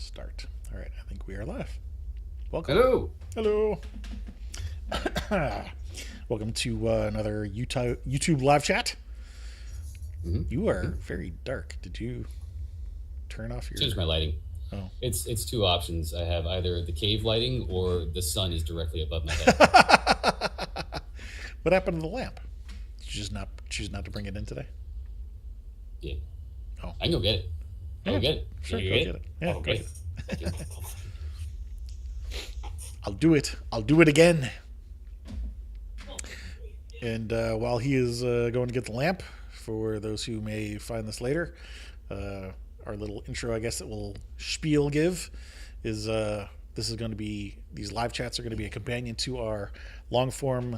Start. All right, I think we are live. Welcome. Hello. Hello. Welcome to another YouTube live chat. You are very dark. Did you turn off your? Change my lighting. Oh. It's two options. I have either the cave lighting or the sun is directly above my head. What happened to the lamp? Did you just not choose not to bring it in today? Yeah. Oh. I can go get it. I'll Yeah, go get it. Sure, You go get get it? it. Yeah, I'll go get get it. it. I'll do it. I'll do it again. And while he is going to get the lamp, for those who may find this later, our little intro, I guess, that we'll spiel give is this is going to be, these live chats are going to be a companion to our long form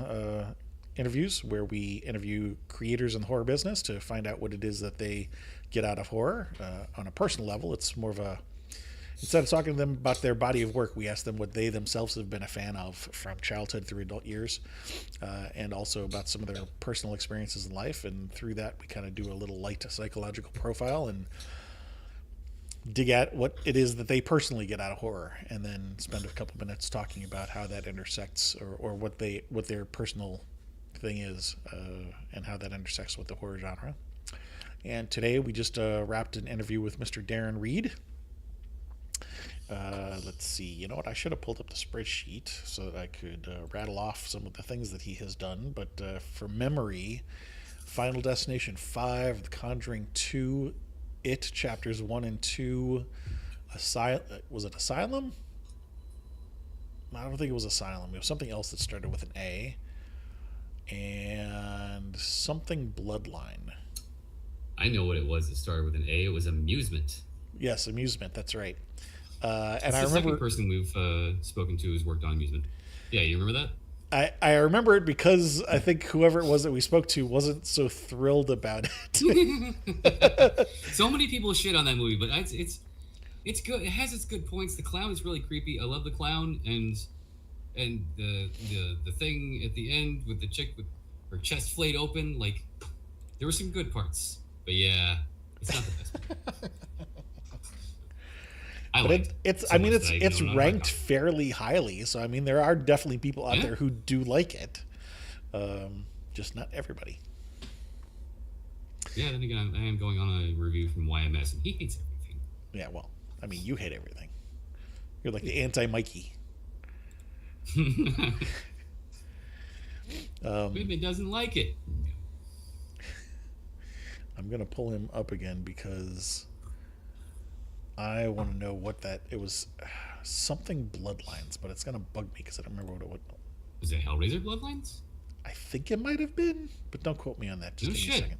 interviews where we interview creators in the horror business to find out what it is that they get out of horror on a personal level. It's more of a, instead of talking to them about their body of work, we ask them what they themselves have been a fan of from childhood through adult years, and also about some of their personal experiences in life. And through that, we kind of do a little light psychological profile and dig at what it is that they personally get out of horror, and then spend a couple minutes talking about how that intersects, or what their personal thing is, and how that intersects with the horror genre. And today we just wrapped an interview with Mr. Darren Reed. Let's see. You know what? I should have pulled up the spreadsheet so that I could rattle off some of the things that he has done. But for memory, Final Destination 5, The Conjuring 2, It Chapters 1 and 2, was it Asylum? I don't think it was Asylum. It was something else that started with an A. And something Bloodline. I know what it was that started with an A. It was amusement. Yes, Amusement. That's right. And It's I the remember second person we've spoken to who's worked on amusement. Yeah, you remember that? I remember it because I think whoever it was that we spoke to wasn't so thrilled about it. So many people shit on that movie, but it's good. It has its good points. The clown is really creepy. I love the clown, and the thing at the end with the chick with her chest flayed open. Like, there were some good parts, but yeah, it's not the best movie. But it's ranked fairly highly. So I mean, there are definitely people out there who do like it, just not everybody. Yeah, then again, I am going on a review from YMS, and he hates everything. Yeah, well, I mean, you hate everything. You're like the anti-Mikey. Maybe doesn't like it. I'm gonna pull him up again because I want to know what it was. Something Bloodlines, but it's gonna bug me because I don't remember what it was. Was it Hellraiser Bloodlines? I think it might have been, but don't quote me on that. Just give me a second.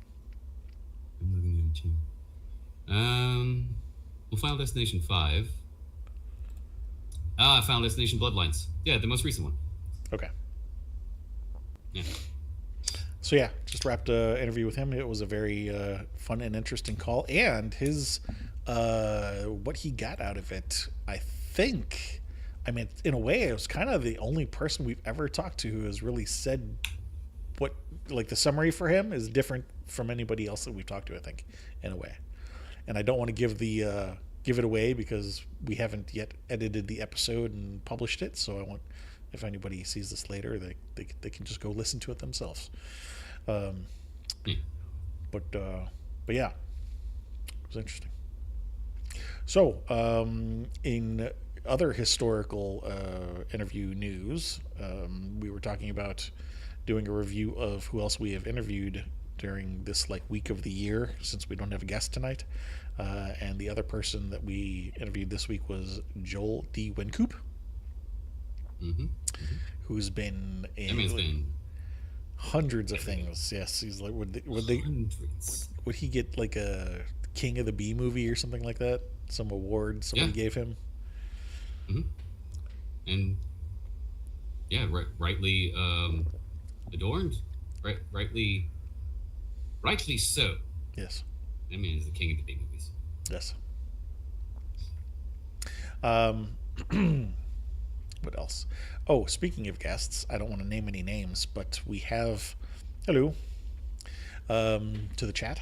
Well, Final Destination 5. Final Destination Bloodlines. Yeah, the most recent one. Okay. Yeah. So yeah, just wrapped an interview with him. It was a very fun and interesting call, and his what he got out of it, I think. I mean, in a way, it was kind of the only person we've ever talked to who has really said what, like, the summary for him is different from anybody else that we've talked to, I think, in a way. And I don't want to give it away because we haven't yet edited the episode and published it. So I want, if anybody sees this later, they can just go listen to it themselves. But yeah, it was interesting. So in other historical interview news, we were talking about doing a review of who else we have interviewed during this week of the year, since we don't have a guest tonight. And the other person that we interviewed this week was Joel D. Wynkoop, who's been in hundreds of things. Yes, he's like, would he get like a King of the Bee movie or something like that? Some award somebody gave him. And yeah, rightly adorned, rightly so. Yes. I mean, he's the king of the big movies. Yes. What else? Oh, speaking of guests, I don't want to name any names, but we have, hello, to the chat.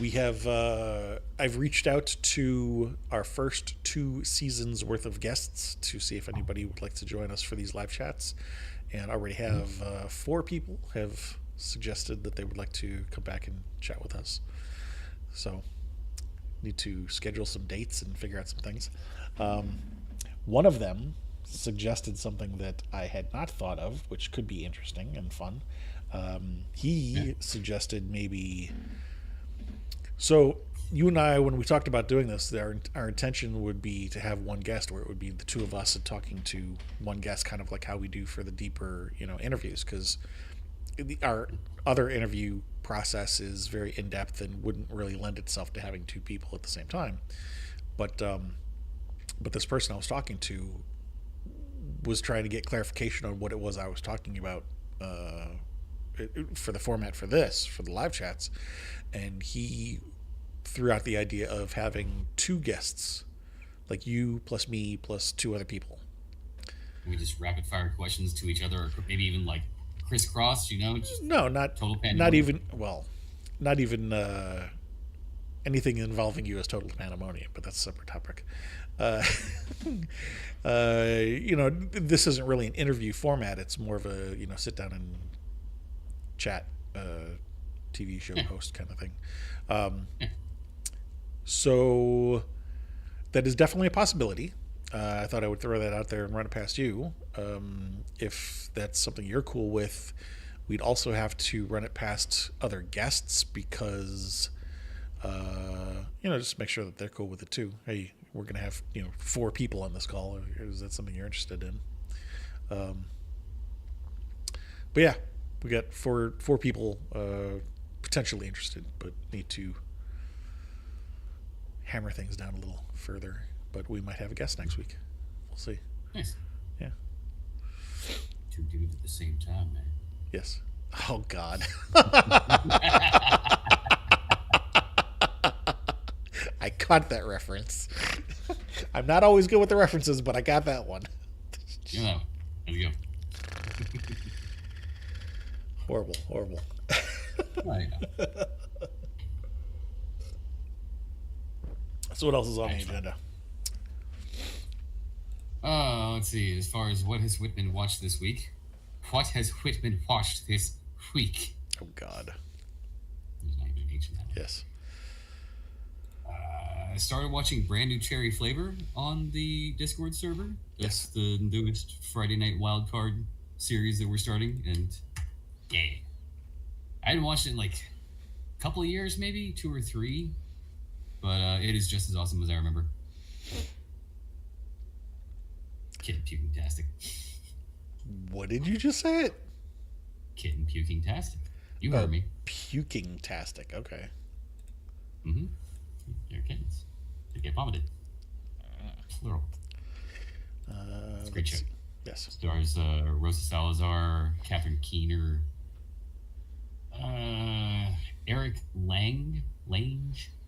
We have. I've reached out to our first 2 seasons worth of guests to see if anybody would like to join us for these live chats, and already have 4 people have suggested that they would like to come back and chat with us. So, need to schedule some dates and figure out some things. One of them suggested something that I had not thought of, which could be interesting and fun. He suggested maybe. So you and I, when we talked about doing this, our intention would be to have one guest, where it would be the 2 of us and talking to one guest, kind of like how we do for the deeper, interviews, because our other interview process is very in depth and wouldn't really lend itself to having 2 people at the same time. But this person I was talking to was trying to get clarification on what it was I was talking about for the format for the live chats, and he threw out the idea of having 2 guests, like you plus me plus 2 other people. We just rapid fire questions to each other, or maybe even like crisscross. Just no, not total pandemonium. not even anything involving you is total pandemonium, but that's a separate topic. This isn't really an interview format. It's more of a sit down and chat TV show host kind of thing. So that is definitely a possibility. I thought I would throw that out there and run it past you. If that's something you're cool with, we'd also have to run it past other guests because, just make sure that they're cool with it too. Hey, we're going to have, 4 people on this call. Is that something you're interested in? But yeah, we got four people potentially interested, but need to hammer things down a little further. But we might have a guest next week. We'll see. Nice. Yeah. 2 dudes at the same time, man. Yes. Oh, God. I caught that reference. I'm not always good with the references, but I got that one. Yeah. There we go. Horrible. Oh, yeah. So what else is on the agenda? Let's see. As far as what has Whitman watched this week? What has Whitman watched this week? Oh, God. There's not even an H in that one. Yes. I started watching Brand New Cherry Flavor on the Discord server. That's the newest Friday Night Wildcard series that we're starting, and yeah, I hadn't watched it in like a couple of years, maybe 2 or 3, but it is just as awesome as I remember. Kitten puking-tastic. What did you just say? It? Kitten puking-tastic. You heard me. Puking-tastic. Okay. Mm-hmm. They're kittens. They get vomited. Plural. It's a great show. Yes. Stars Rosa Salazar, Catherine Keener, Eric Lang,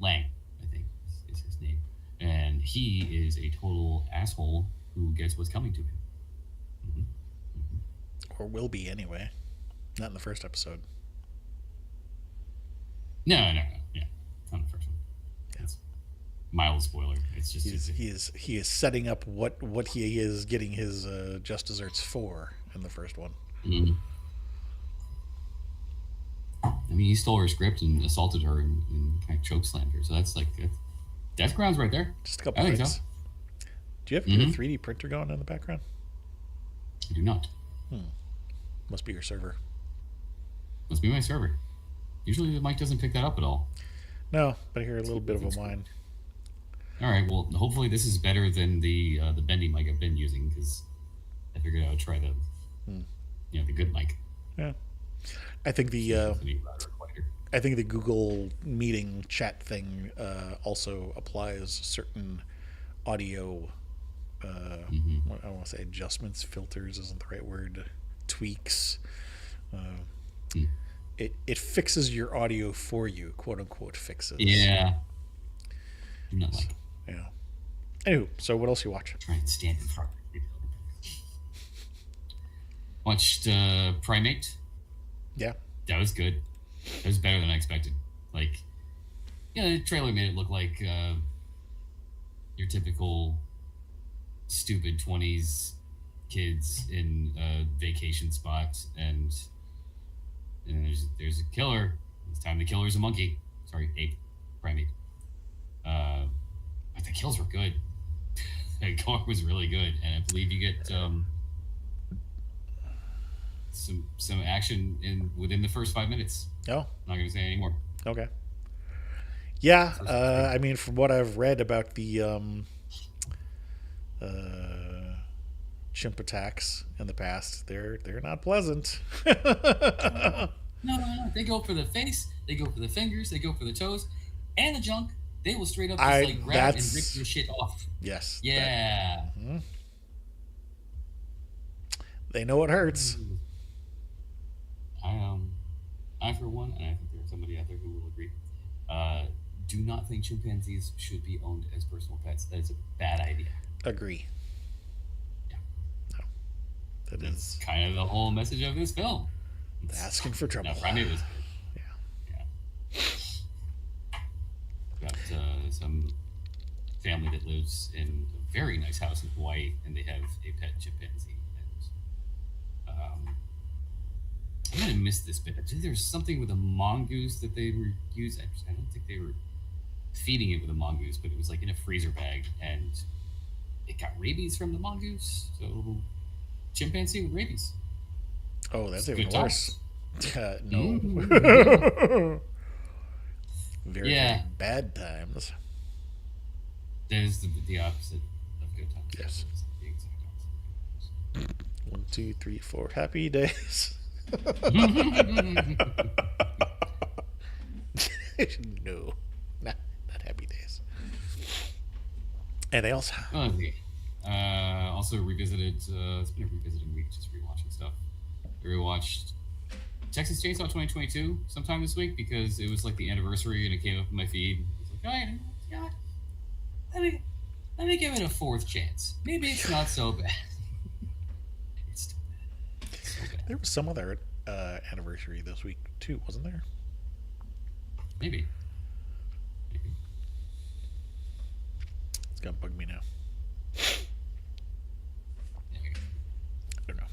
I think is his name. And he is a total asshole who gets what's coming to him. Mm-hmm. Mm-hmm. Or will be anyway. Not in the first episode. No. Yeah, not the first one. It's mild spoiler. It's just he is setting up what he is getting his just desserts for in the first one. Mm-hmm. I mean, he stole her script and assaulted her and kind of chokeslammed her. So that's like death grounds right there. Just a couple I things. think so. Do you have your 3D printer going in the background? I do not. Must be your server. Must be my server. Usually the mic doesn't pick that up at all. No, but I hear a little bit of a whine. All right. Well, hopefully this is better than the bendy mic I've been using, because I figured I would try the good mic. Yeah. I think the Google Meeting chat thing also applies certain audio. I don't want to say adjustments, filters isn't the right word. Tweaks. It fixes your audio for you, quote unquote fixes. Yeah. Do not like. Yeah. Anywho, so what else you watch? Try and stand in front. Watched Primate. Yeah. That was good. It was better than I expected. Like, Yeah, the trailer made it look like your typical stupid 20s kids in a vacation spot, and there's a killer. This time the killer's a monkey. Sorry, ape, primate. Uh, but the kills were good. The gore was really good, and I believe you get some action within the first 5 minutes. Oh, I'm not going to say anymore. okay. Yeah, I mean, from what I've read about the uh, chimp attacks in the past, they're not pleasant. No. They go for the face. They go for the fingers. They go for the toes, and the junk. They will straight up just I like grab and rip that's your shit off. yes, Yeah. they know it hurts. I I for one, and I think there's somebody out there who will agree. Uh, do not think chimpanzees should be owned as personal pets. That is a bad idea. Agree. Yeah. No, that That's is kind of the whole message of this film. asking for trouble. Now, primate was Yeah. yeah. Got some family that lives in a very nice house in Hawaii, and they have a pet chimpanzee. And I'm gonna miss this bit. I think there's something with a mongoose that they were using. I don't think they were feeding it with a mongoose, but it was like in a freezer bag, and it got rabies from the mongoose. So chimpanzee with rabies. Oh, that's It's even good worse. No. Mm. Very, Yeah. very bad times. There's the opposite of good times. Yes. It's the exact 1, 2, 3, 4 happy days. opposite. No, not happy days. And else? Okay. Also revisited. It's been a revisiting week, just rewatching stuff. I rewatched Texas Chainsaw 2022 sometime this week because it was like the anniversary and it came up in my feed. I was like, all right, yeah, let me give it a fourth chance. Maybe it's not so bad. It's still bad. It's so bad. There was some other anniversary this week too, wasn't there? Maybe. It's gonna bug me now. There we go. I don't know.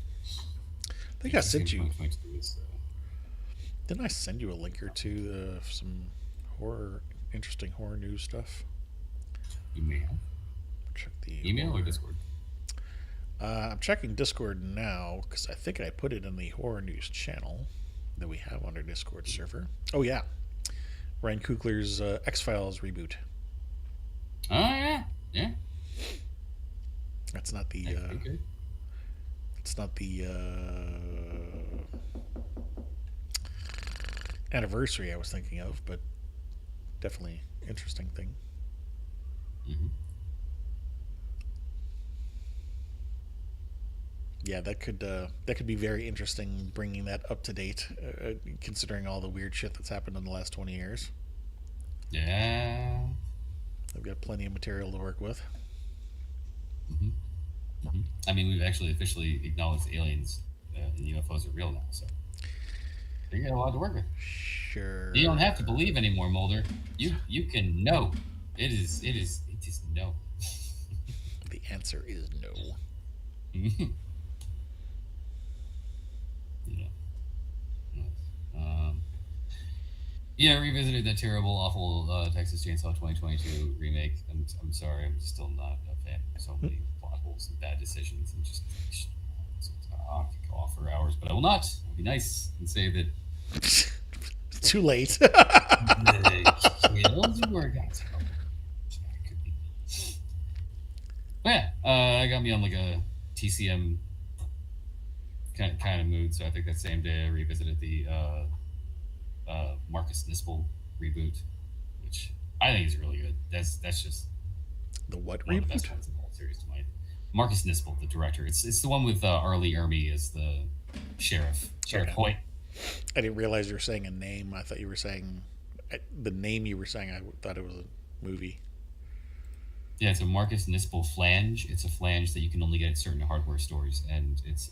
I think I sent you. 2022 is, Didn't I send you a link or two of some interesting horror news stuff? you may have. Check the Email or horror- Discord? I'm checking Discord now because I think I put it in the horror news channel that we have on our Discord server. Oh yeah, Ryan Coogler's X-Files reboot. Oh yeah, yeah. That's not the. That'd be good. It's not the anniversary I was thinking of, but definitely interesting thing. Mm-hmm. Yeah, that could be very interesting, bringing that up to date, considering all the weird shit that's happened in the last 20 years. Yeah. They've got plenty of material to work with. Mm-hmm. Mm-hmm. I mean, we've actually officially acknowledged aliens and UFOs are real now, so they got a lot to work with. Sure. You don't have to believe anymore, Mulder. You can know. It is no. The answer is no. Yeah. Yeah, I revisited that terrible, awful Texas Chainsaw 2022 remake. I'm sorry, I'm still not a fan. So many plot holes and bad decisions, and just I could go off for hours, but I will not. I'll be nice and say that Too late. the kills were got terrible. Could be. But yeah, I got me on like a TCM kind of mood. So I think that same day I revisited the Marcus Nispel reboot, which I think is really good. That's just The what one of the reboot? best ones in the whole series to my. Marcus Nispel, the director. It's the one with Arlie Ermy as the sheriff, Sheriff Okay. Hoyt. I didn't realize you were saying a name. I thought you were saying the name you were saying. I thought it was a movie. Yeah, it's a Marcus Nispel flange. It's a flange that you can only get at certain hardware stores, and it's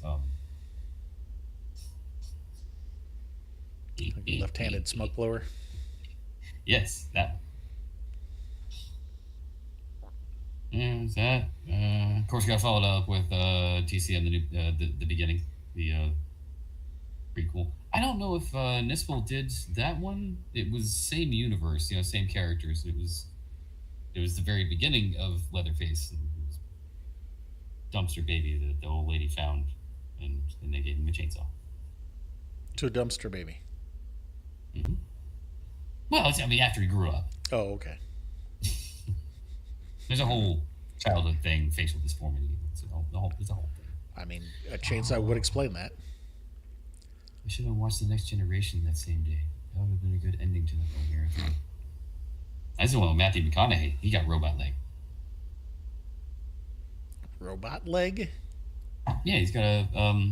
Like a left-handed smoke blower. Yes, that. Yeah, is that? Of course, got followed up with TCM, the new, the beginning, the prequel. I don't know if Nispel did that one. It was same universe, same characters. It was the very beginning of Leatherface. And it was dumpster baby that the old lady found, and they gave him a chainsaw. To a dumpster baby. Hmm. Well, I mean, after he grew up, Oh, okay. there's a whole childhood thing, facial deformity. It's a whole thing. I mean, a chainsaw would explain that. I should have watched The Next Generation that same day. That would have been a good ending to the whole marathon. That's the one with Matthew McConaughey. He got robot leg. Robot leg? Yeah, he's got a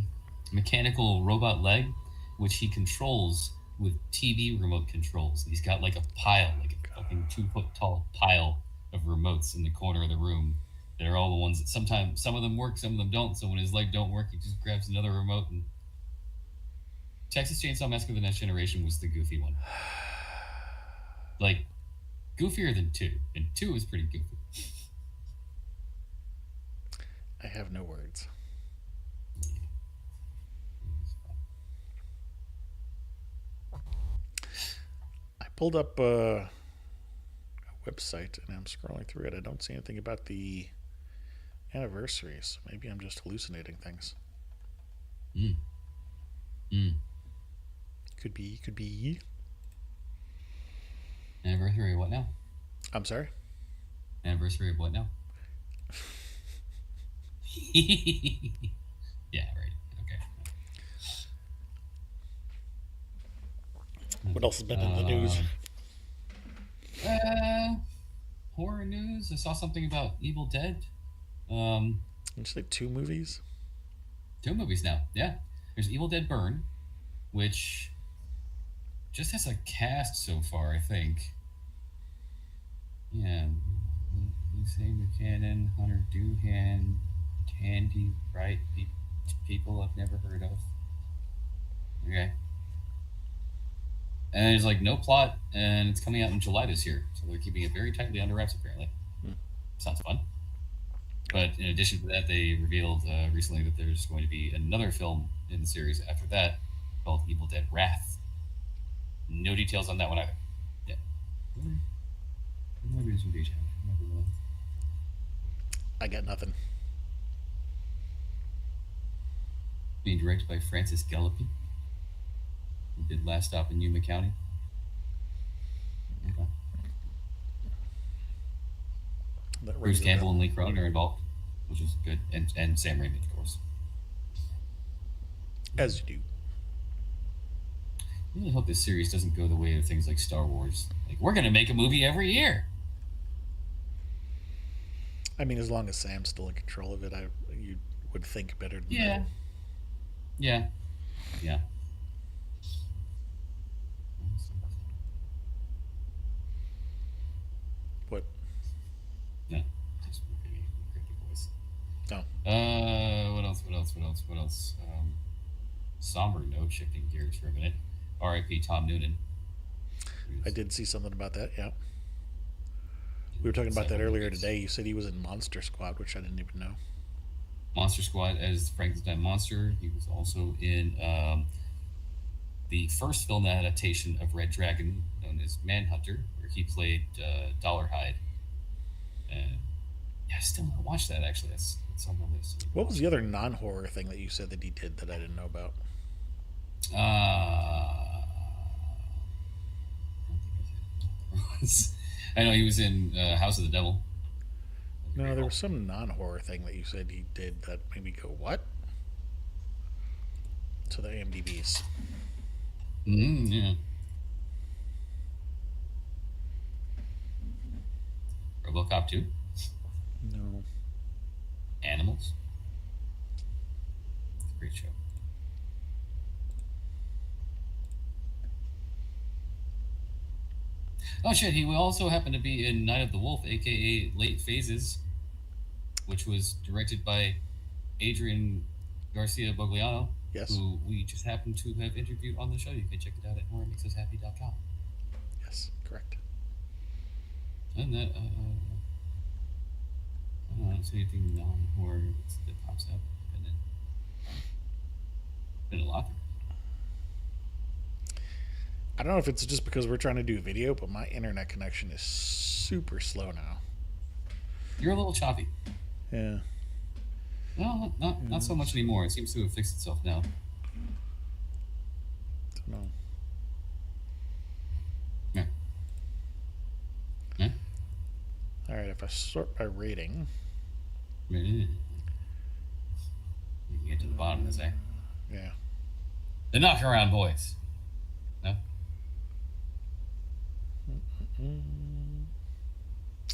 mechanical robot leg, which he controls with TV remote controls. He's got like a pile, like a fucking 2 foot tall pile of remotes in the corner of the room. They're all the ones that sometimes some of them work, some of them don't. So when his leg don't work, he just grabs another remote. And Texas Chainsaw Massacre: The Next Generation was the goofy one, like goofier than two, and two is pretty goofy. I have no words. I pulled up a website and I'm scrolling through it. I don't see anything about the anniversaries. Maybe I'm just hallucinating things. Mm. Mm. Could be, could be. Anniversary of what now? I'm sorry? Anniversary of what now? Yeah, right. Okay. What else has been in the news? Uh, Horror news. I saw something about Evil Dead. Um, Did you say 2 movies? 2 movies now. Yeah, there's Evil Dead Burn, which just has a cast so far. I think. Yeah, Hussein Buchanan, Hunter Doohan, Tandy Wright, people I've never heard of. Okay. And there's like no plot, and it's coming out in July this year, so they're keeping it very tightly under wraps. Apparently, Hmm. sounds fun. But in addition to that, they revealed recently that there's going to be another film in the series after that called Evil Dead Wrath. No details on that one either. Yeah. I got nothing. Being directed by Francis Gallopy, who did Last Stop in Yuma County. Okay. That Bruce rings a Campbell bell. and Lee Cronin are involved, which is good, and Sam Raimi, of course. As you do. I really hope this series doesn't go the way of things like Star Wars. Like, we're going to make a movie every year. I mean, as long as Sam's still in control of it, you would think better than Yeah. that. Yeah. Yeah. What? Yeah. Just repeating a cryptic voice. No. What else? What else? What else? What else? Somber note, shifting gears for a minute. R.I.P. Tom Noonan. I did see something about that, yeah. We were talking about that earlier today. You said he was in Monster Squad, which I didn't even know. Monster Squad as Frankenstein Monster. He was also in the first film adaptation of Red Dragon, known as Manhunter, where he played Dollarhide. And yeah, I still haven't watched that, actually. That's on the list. What was the other non-horror thing that you said that he did that I didn't know about? I I know he was in House of the Devil. No, there was some non-horror thing that you said he did that made me go, what? To the IMDb's. Yeah. RoboCop 2. No. Animals. Great show. Oh shit! He will also happen to be in Night of the Wolf, aka Late Phases, which was directed by Adrian Garcia Bogliano, Yes. who we just happened to have interviewed on the show. You can check it out at horrormakesushappy.com. Yes, correct. And that I don't see anything non-horror that pops up. And then, been a lot. I don't know if it's just because we're trying to do video, but my internet connection is super slow now. You're a little choppy. Yeah. No, not so much anymore. It seems to have fixed itself now. Don't know. Yeah. Yeah. All right, if I sort by rating. You can get to the bottom of this, eh? Yeah. The Knockaround Boys. No?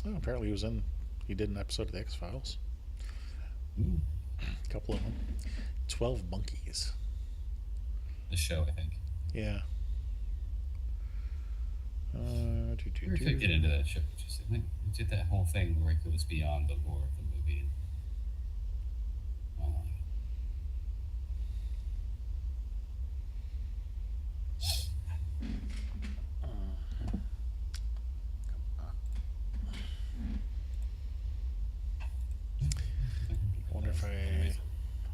Oh, apparently he did an episode of the X-Files. Ooh. A couple of them. 12 Monkeys. The show, I think. Yeah. We could get into that show. We did that whole thing where it goes beyond the lore of the movie. I wonder if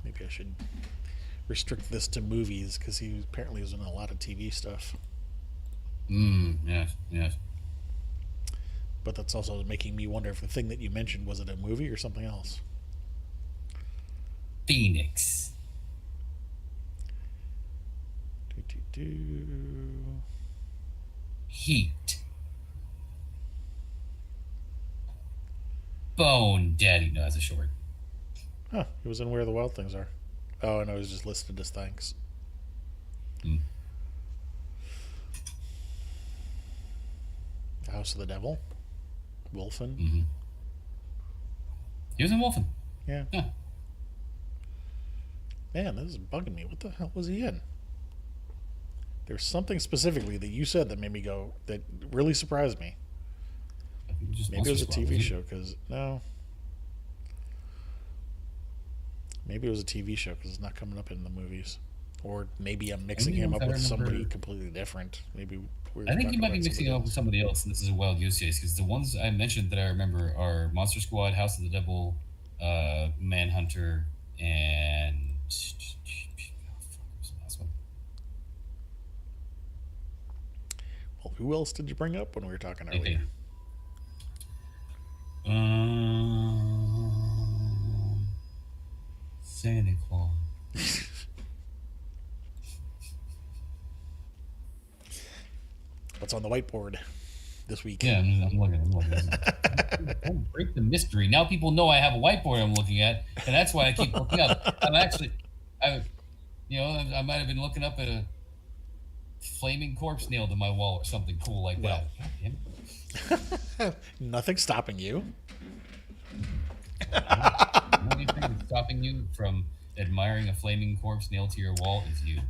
maybe I should restrict this to movies because he apparently was in a lot of TV stuff. Yes. But that's also making me wonder if the thing that you mentioned, was it a movie or something else? Phoenix. Heat. Bone Daddy. No, that's a short. Huh, he was in Where the Wild Things Are. Oh, no, he's just listed as thanks. House of the Devil. Wolfen. Mm-hmm. He was in Wolfen. Yeah. Man, this is bugging me. What the hell was he in? There's something specifically that you said that made me go, that really surprised me. Maybe it was a TV show, because, no. Maybe it was a TV show, because it's not coming up in the movies. Or maybe I'm mixing him up with somebody completely different. Maybe I think you might be mixing him up with somebody else, and this is a wild goose chase, because the ones I mentioned that I remember are Monster Squad, House of the Devil, Manhunter, and Well, who else did you bring up when we were talking earlier? Okay. Santa Claus. What's on the whiteboard this week? Yeah, I'm looking. Don't break the mystery. Now people know I have a whiteboard I'm looking at, and that's why I keep looking up. I might have been looking up at a flaming corpse nailed to my wall or something cool like that. God damn it. Nothing stopping you. The only thing that's stopping you from admiring a flaming corpse nailed to your wall is you.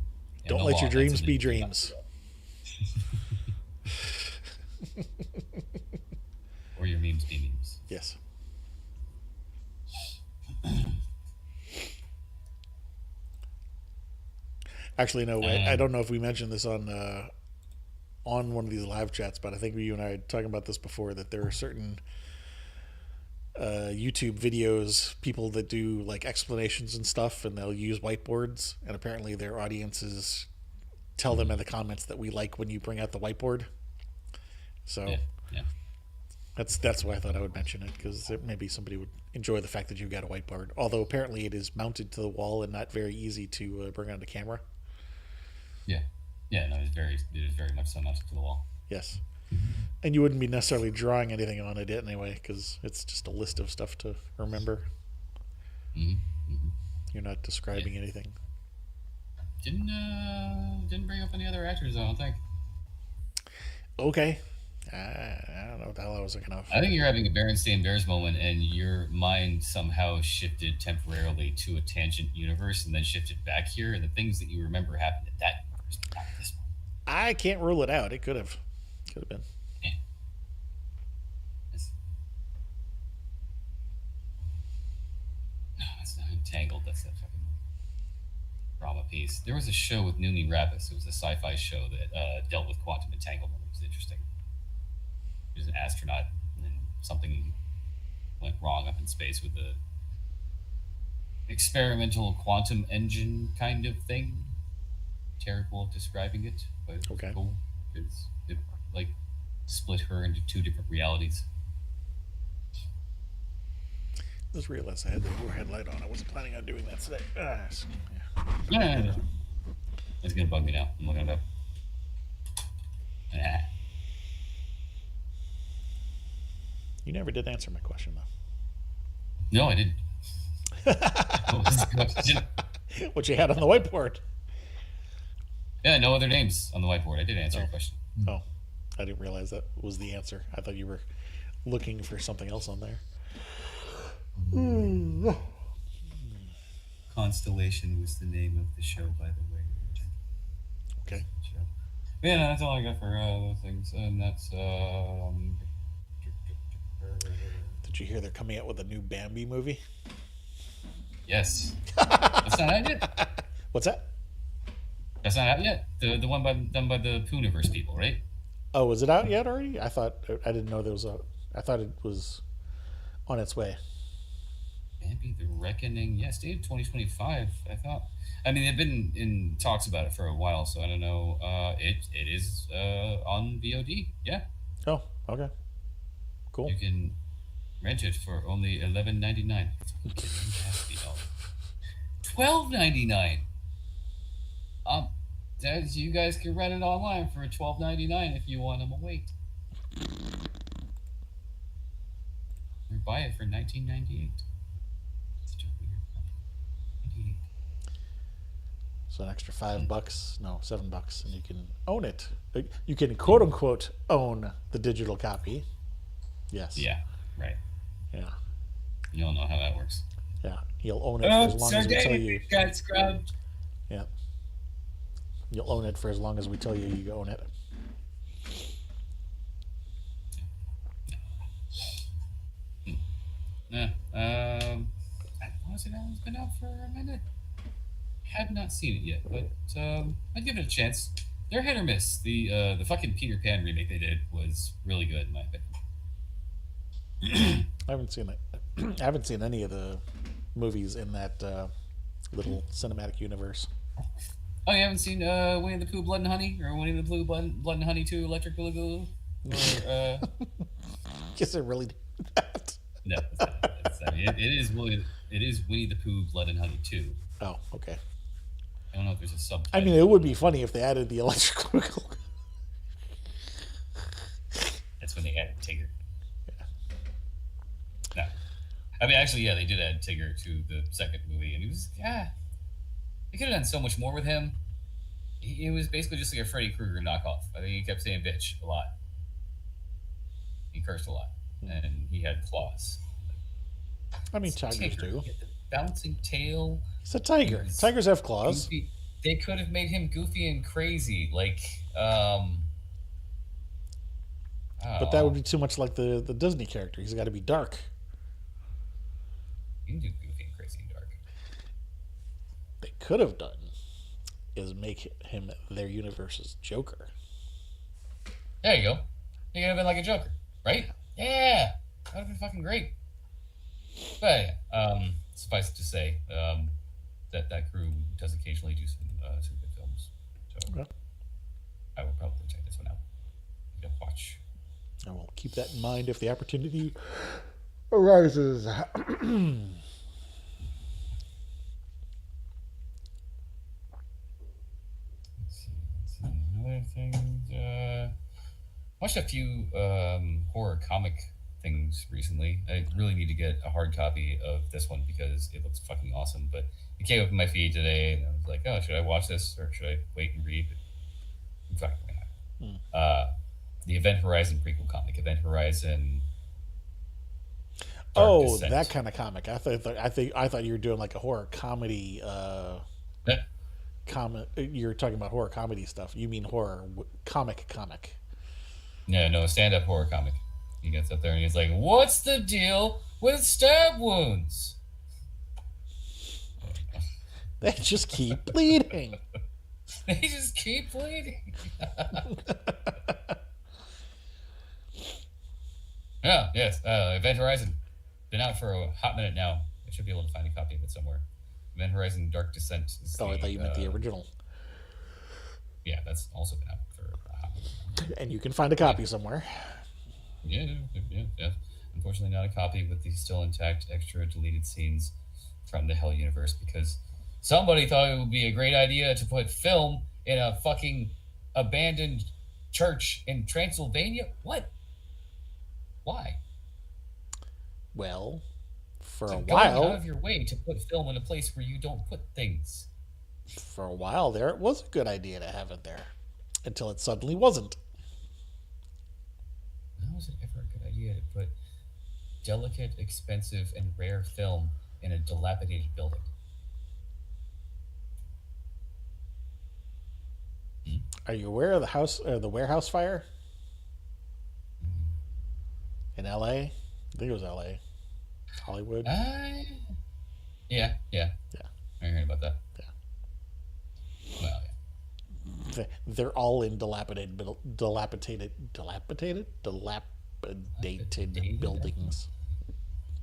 Don't let your dreams be dreams. Or your memes be memes. Yes. Actually, no. I don't know if we mentioned this on one of these live chats, but I think you and I are talking about this before, that there are certain YouTube videos, people that do like explanations and stuff, and they'll use whiteboards, and apparently their audiences tell them in the comments that we like when you bring out the whiteboard. So yeah. That's why I thought I would mention it, because maybe somebody would enjoy the fact that you've got a whiteboard. Although apparently it is mounted to the wall and not very easy to bring on the camera. Yeah, no, it is very much so mounted to the wall. Yes. And you wouldn't be necessarily drawing anything on it anyway, because it's just a list of stuff to remember. You're not describing anything. Didn't bring up any other actors, I don't think. Okay. I don't know what the hell I was thinking of. I think you're having a Berenstain Bears moment, and your mind somehow shifted temporarily to a tangent universe, and then shifted back here, and the things that you remember happened at that universe, but not this one. I can't rule it out. It could have been. Yeah. No, it's not Entangled. That's that fucking drama piece. There was a show with Noonie Rapace. It was a sci-fi show that dealt with quantum entanglement. It was interesting. He was an astronaut, and then something went wrong up in space with the experimental quantum engine kind of thing. Terrible at describing it, but it was Okay. cool because it like split her into two different realities. Just realized I had the overhead light on. I wasn't planning on doing that today. Yeah. Yeah, it's gonna bug me now. I'm looking it up. Ah. You never did answer my question, No, I didn't. What was the question? though. What you had on the whiteboard? Yeah, no other names on the whiteboard. I did answer Oh. your question. Oh, I didn't realize that was the answer. I thought you were looking for something else on there. Constellation was the name of the show, by the way. Okay. Show. Yeah, no, that's all I got for those things, and that's Did you hear they're coming out with a new Bambi movie? yes. That's not out yet. What's that? That's not out yet. The one done by the Pooniverse people, right? Oh, is it out yet already? I didn't know there was a. I thought it was on its way. Maybe The Reckoning. Yes, dated 2025. I thought. I mean, they've been in talks about it for a while, so I don't know. It is on VOD. Yeah, Oh, okay. Cool. you can rent it for only $11.99. $12.99. You guys can rent it online for $12.99 if you want them await. Or buy it for $19.98. Such a weird number. 98. So an extra $5, no, $7, and you can own it. You can quote unquote own the digital copy. Yes. Yeah, right. Yeah. You don't know how that works. Yeah. You'll own it for as long as we tell you. got scrubbed. Yeah. You'll own it for as long as we tell you you own it. Yeah. Honestly, that one's been out for a minute. Have not seen it yet, but I'd give it a chance. They're hit or miss. The fucking Peter Pan remake they did was really good in my opinion. I haven't seen it. I haven't seen any of the movies in that little cinematic universe. Oh, you haven't seen Winnie the Pooh, Blood and Honey, or Winnie the Pooh, Blood and Honey 2, Electric Boogaloo? Or Guess I really did that. no, I mean, it is Winnie the Pooh, Blood and Honey 2. Oh, okay. I don't know if there's a sub. I mean, it would be funny if they added the electric boogaloo. That's when they added Tigger. No. I mean, actually, yeah, they did add Tigger to the second movie, and he was, they could have done so much more with him. He was basically just like a Freddy Krueger knockoff. I think he kept saying bitch a lot. He cursed a lot, and he had claws. I mean, tigers Tigger, do. he had the bouncing tail. It's a tiger. He was Tigers have claws. Goofy. They could have made him goofy and crazy, like But that would be too much like the Disney character. He's got to be dark. You can do goofy and crazy and dark. They could have done is make him their universe's Joker. There you go. He could have been like a Joker, right? Yeah, that would have been fucking great. But suffice it to say, that crew does occasionally do some good films. So Okay. I will probably check this one out. Go watch. I will keep that in mind if the opportunity arises. Let's see. Other things. Watched a few horror comic things recently. I really need to get a hard copy of this one because it looks fucking awesome. But it came up in my feed today, and I was like, "Oh, should I watch this or should I wait and read?" In fact, the Event Horizon prequel comic, Event Horizon. Dark Descent. That kind of comic. I thought you were doing like a horror comedy. You're talking about horror comedy stuff. You mean horror comic? No, stand-up horror comic. He gets up there and he's like, "What's the deal with stab wounds?" They just keep bleeding. They just keep bleeding. Yeah, yes. Event Horizon. been out for a hot minute now. I should be able to find a copy of it somewhere. Event Horizon Dark Descent is Oh, I thought you meant the original. yeah, that's also been out for a hot minute now. And you can find a copy somewhere. Yeah. Unfortunately, not a copy with the still intact extra deleted scenes from the Hell universe because somebody thought it would be a great idea to put film in a fucking abandoned church in Transylvania. What? Why? Well, for a Going out while, of your way to put film in a place where you don't put things. there, it was a good idea to have it there until it suddenly wasn't. How was it ever a good idea to put delicate, expensive, and rare film in a dilapidated building? Are you aware of the warehouse fire in L.A.? I think it was L.A. Hollywood. Yeah. Yeah. I heard about that. Yeah. Well, yeah. They're all in dilapidated buildings.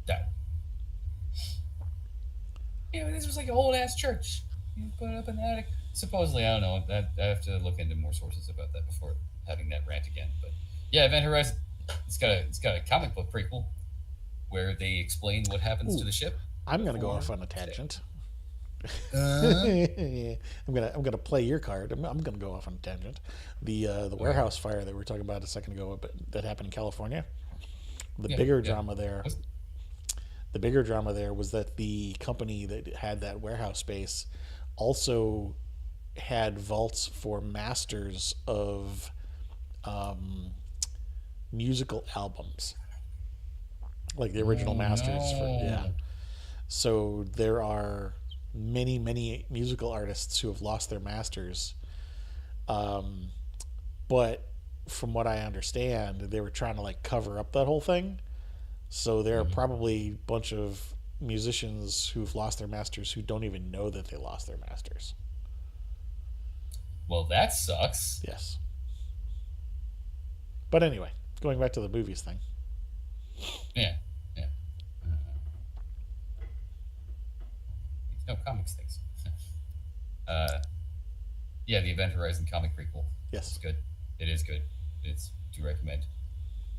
That. Yeah, this was like an old ass church. You put it up in the attic. Supposedly, I don't know. I have to look into more sources about that before having that rant again. But yeah, Event Horizon. It's got a comic book prequel where they explain what happens to the ship. I'm gonna go off on a tangent. I'm gonna play your card. I'm gonna go off on a tangent. The warehouse fire that we were talking about a second ago, but that happened in California. The bigger drama there was that the company that had that warehouse space also had vaults for masters of musical albums, like the original masters. So there are many musical artists who have lost their masters, but from what I understand, they were trying to like cover up that whole thing. So there are probably a bunch of musicians who've lost their masters who don't even know that they lost their masters. Well, that sucks. Yes. But anyway, going back to the movies thing. Yeah. No comics things. Yeah, the Event Horizon comic prequel. Yes. It's good. It is good. It's do recommend.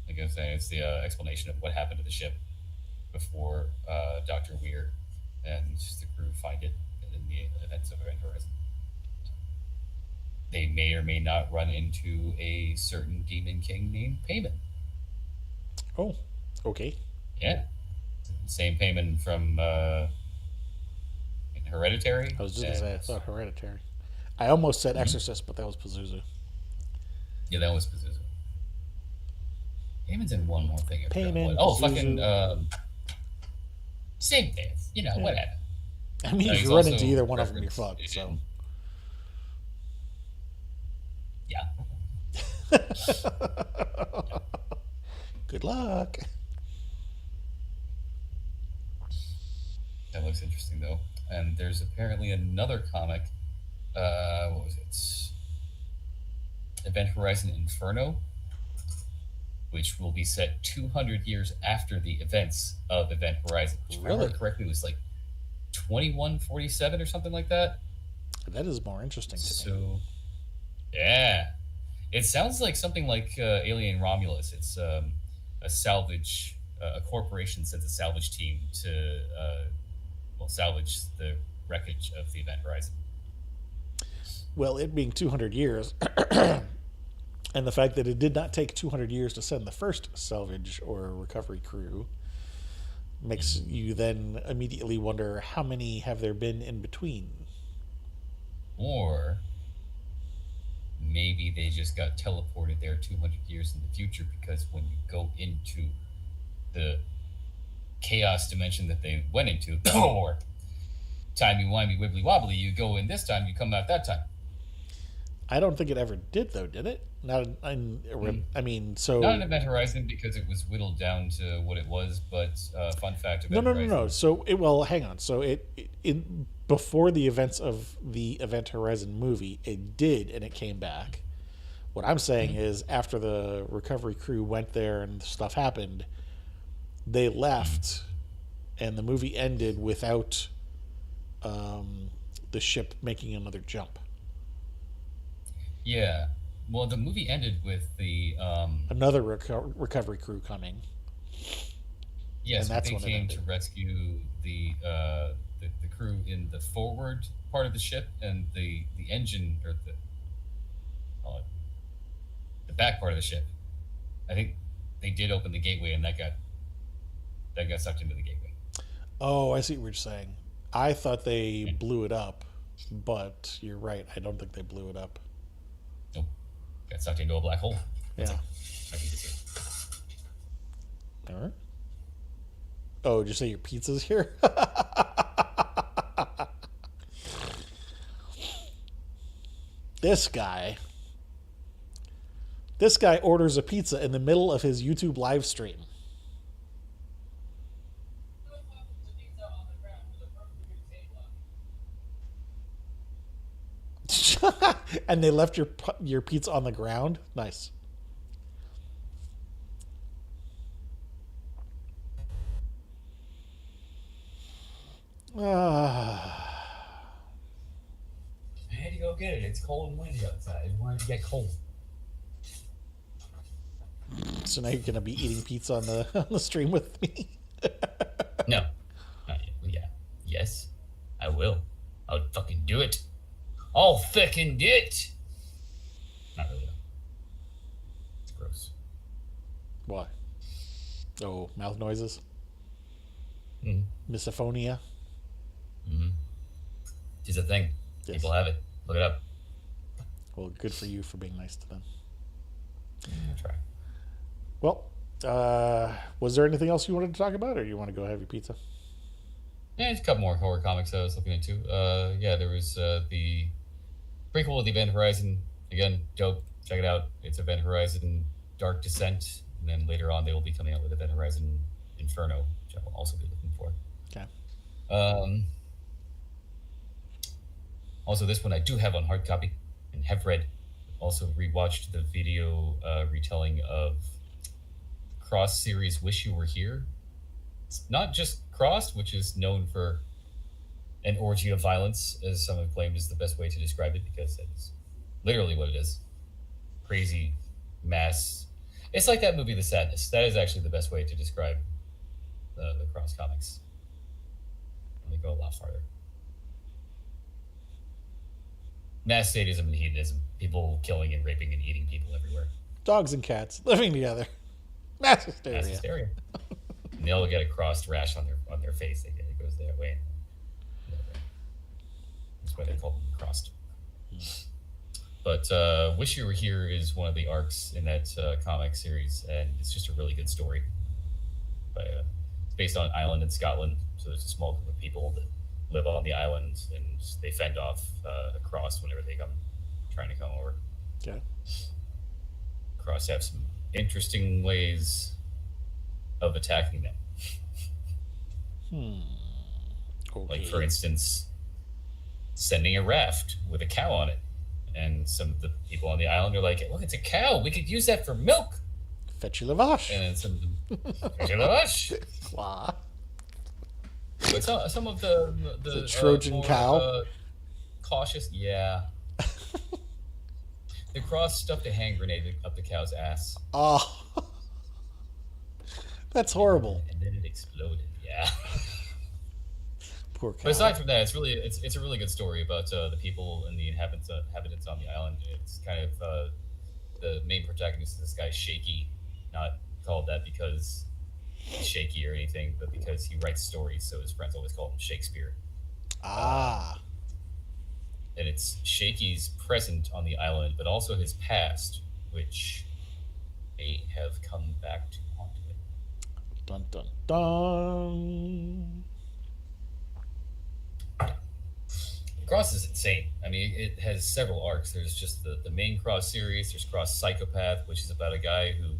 Like I was saying, it's the explanation of what happened to the ship before Dr. Weir and the crew find it in the events of Event Horizon. They may or may not run into a certain demon king named Payman. Oh, okay. Yeah. Same Payman from Hereditary. I was just going to say, I thought Hereditary. I almost said Exorcist, but that was Pazuzu. Yeah, that was Pazuzu. Payman's in one more thing. Payman, Oh, Pazuzu. fucking same thing. Whatever. I mean, if you run into either one of them, you're fucked. So. Yeah. Good luck. That looks interesting, though. And there's apparently another comic. What was it? Event Horizon Inferno, which will be set 200 years after the events of Event Horizon. Which, if I remember correctly, was like 2147 or something like that. That is more interesting to me. So, yeah. It sounds like something like Alien Romulus. It's a salvage, a corporation sends a salvage team to salvage the wreckage of the Event Horizon. Well, it being 200 years, and the fact that it did not take 200 years to send the first salvage or recovery crew makes you then immediately wonder how many have there been in between. Or maybe they just got teleported there 200 years in the future, because when you go into the chaos dimension that they went into, or timey-wimey, wibbly-wobbly, you go in this time, you come out that time. I don't think it ever did, though, did it? Not in, I mean, so... Not in Event Horizon, because it was whittled down to what it was, but fun fact, Event Horizon... No. So, hang on. So, before the events of the Event Horizon movie, it did, and it came back. What I'm saying is, after the recovery crew went there and stuff happened, they left and the movie ended without the ship making another jump. Yeah. Well, the movie ended with the Another recovery crew coming, yes, and but that's they when it came to ended. rescue the crew in the forward part of the ship, and the engine, or call it, the back part of the ship. I think they did open the gateway, and that got sucked into the gateway. Oh, I see what you're saying. I thought they Yeah. blew it up, but you're right. I don't think they blew it up. Nope. Got sucked into a black hole. That's Yeah. it. I can see. All right. Oh, did you say your pizza's here? this guy. This guy orders a pizza in the middle of his YouTube live stream. and they left your pizza on the ground. Nice. I had to go get it. It's cold and windy outside. I wanted to get cold. So now you're gonna be eating pizza on the on the stream with me. No. Not yet. Well, yeah. Yes. I will. I'll fucking do it. I'll fucking do it. Not really. Though. It's gross. Why? Oh, mouth noises. Mm-hmm. Misophonia. Mm-hmm. It's a thing. Yes. People have it. Look it up. Well, good for you for being nice to them. I'll try. Well, was there anything else you wanted to talk about, or you want to go have your pizza? Yeah, there's a couple more horror comics I was looking into. Yeah, there was the prequel of the Event Horizon. Again, dope. Check it out. It's Event Horizon Dark Descent. And then later on, they will be coming out with Event Horizon Inferno, which I will also be looking for. Okay. Also, this one I do have on hard copy and have read. Also, rewatched the video retelling of Cross series Wish You Were Here. It's not just Crossed, which is known for an orgy of violence, as some have claimed is the best way to describe it, because it's literally what it is. Crazy mass. It's like that movie, The Sadness. That is actually the best way to describe the Cross comics. And they go a lot farther. Mass sadism and hedonism. People killing and raping and eating people everywhere. Dogs and cats living together. Mass hysteria. Mass hysteria. And they all get a crossed rash on their face. It goes that way. That's why they call them crossed. But Wish You Were Here is one of the arcs in that comic series, and it's just a really good story. It's based on an island in Scotland, so there's a small group of people that live on the island, and they fend off Cross whenever they come trying to come over. Okay. Cross have some interesting ways of attacking them. Okay. Like, for instance, sending a raft with a cow on it. And some of the people on the island are like, look, it's a cow. We could use that for milk. Fetchy lavash. And then some of them, "Gosh." Wah. But some of the The Trojan more, cow? Cautious, yeah. The Cross stuffed a hand grenade up the cow's ass. Oh. That's horrible. And then it exploded, yeah. Poor cow. But aside from that, it's a really good story about the people and the inhabitants on the island. It's kind of the main protagonist is this guy Shaky, not called that because he's shaky or anything, but because he writes stories, so his friends always call him Shakespeare. Ah. And it's Shaky's present on the island, but also his past, which may have come back to haunt him. Dun dun dun. Cross is insane. I mean, it has several arcs. There's just the main Cross series. There's Cross Psychopath, which is about a guy who,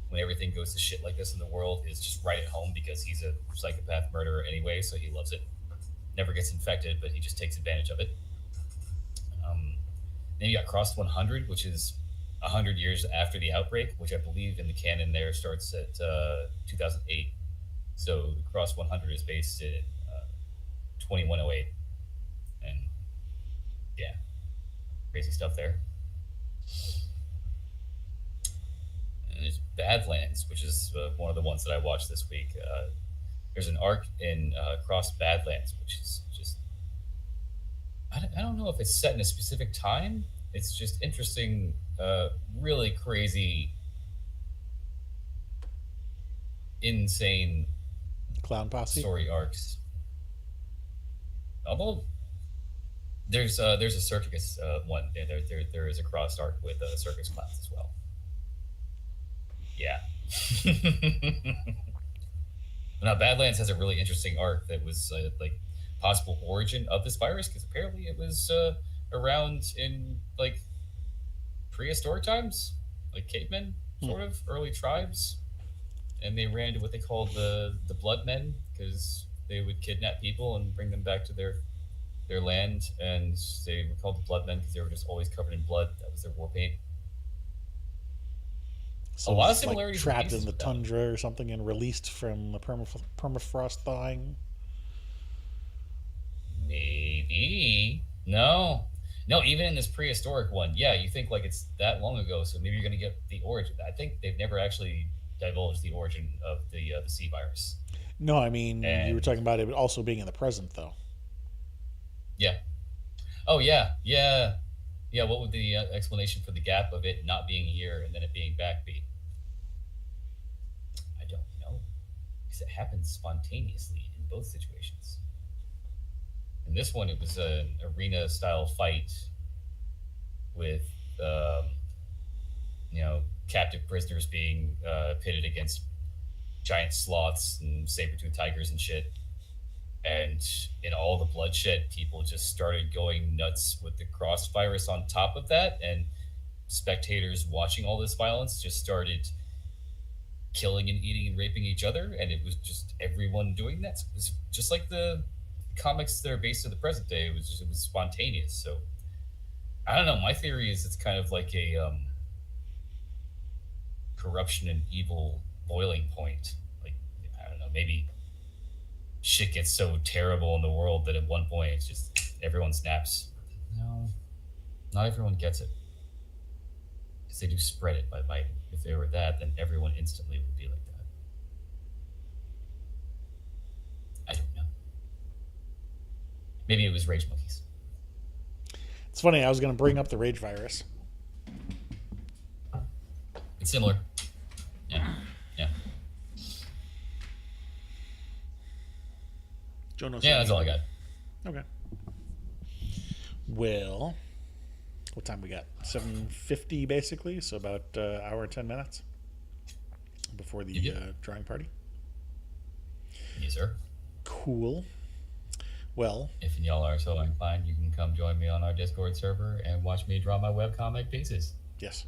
when everything goes to shit like this in the world, is just right at home because he's a psychopath murderer anyway, so he loves it. Never gets infected, but he just takes advantage of it. Then you got Cross 100, which is 100 years after the outbreak, which I believe in the canon there starts at 2008. So the Cross 100 is based in 2108, and yeah, crazy stuff there. And there's Badlands, which is one of the ones that I watched this week. There's an arc in Cross Badlands, which is just I don't know if it's set in a specific time. It's just interesting, really crazy, insane Clown Posse. story arcs. Although there's a circus one. There is a cross arc with circus clowns as well. Yeah. Now Badlands has a really interesting arc that was like possible origin of this virus, because apparently it was around in like prehistoric times, like cavemen, sort of early tribes, and they ran into what they called the Blood Men, because they would kidnap people and bring them back to their land, and they were called the Blood Men because they were just always covered in blood. That was their war paint. So a lot of it's, like, similarities. trapped in the tundra or something and released from the permafrost thawing. Maybe. No. No, even in this prehistoric one, yeah, you think like it's that long ago, so maybe you're going to get the origin. I think they've never actually divulged the origin of the C virus. No, I mean, you were And- talking about it also being in the present, though. Yeah. Oh, yeah. Yeah. Yeah, what would the explanation for the gap of it not being here and then it being back be? I don't know. Because it happens spontaneously in both situations. In this one, it was an arena-style fight with, captive prisoners being pitted against giant sloths and saber-toothed tigers and shit. And in all the bloodshed, people just started going nuts with the cross virus on top of that, and spectators watching all this violence just started killing and eating and raping each other, and it was just everyone doing that. So it was just like the comics that are based in the present day. It was spontaneous. So I don't know. My theory is it's kind of like a corruption and evil boiling point. Like, I don't know, maybe shit gets so terrible in the world that at one point it's just everyone snaps. No, not everyone gets it, because they do spread it by biting. If they were that, then everyone instantly would be like that. I don't know. Maybe it was rage monkeys. It's funny, I was going to bring up the rage virus. It's similar. Yeah. Yeah. Joe knows Yeah, that's all I got. Okay. Well, what time we got? 7:50 basically, so about hour and 10 minutes before the Yep. drawing party. Yes, sir. Cool. Well, If y'all are so inclined, you can come join me on our Discord server and watch me draw my webcomic pieces. yes.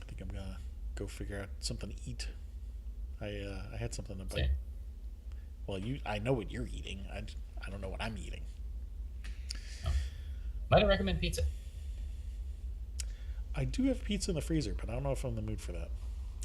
I think I'm gonna go figure out something to eat. I had something to bite. Same. Well, I know what you're eating. I don't know what I'm eating. Might I recommend pizza? I do have pizza in the freezer, but I don't know if I'm in the mood for that.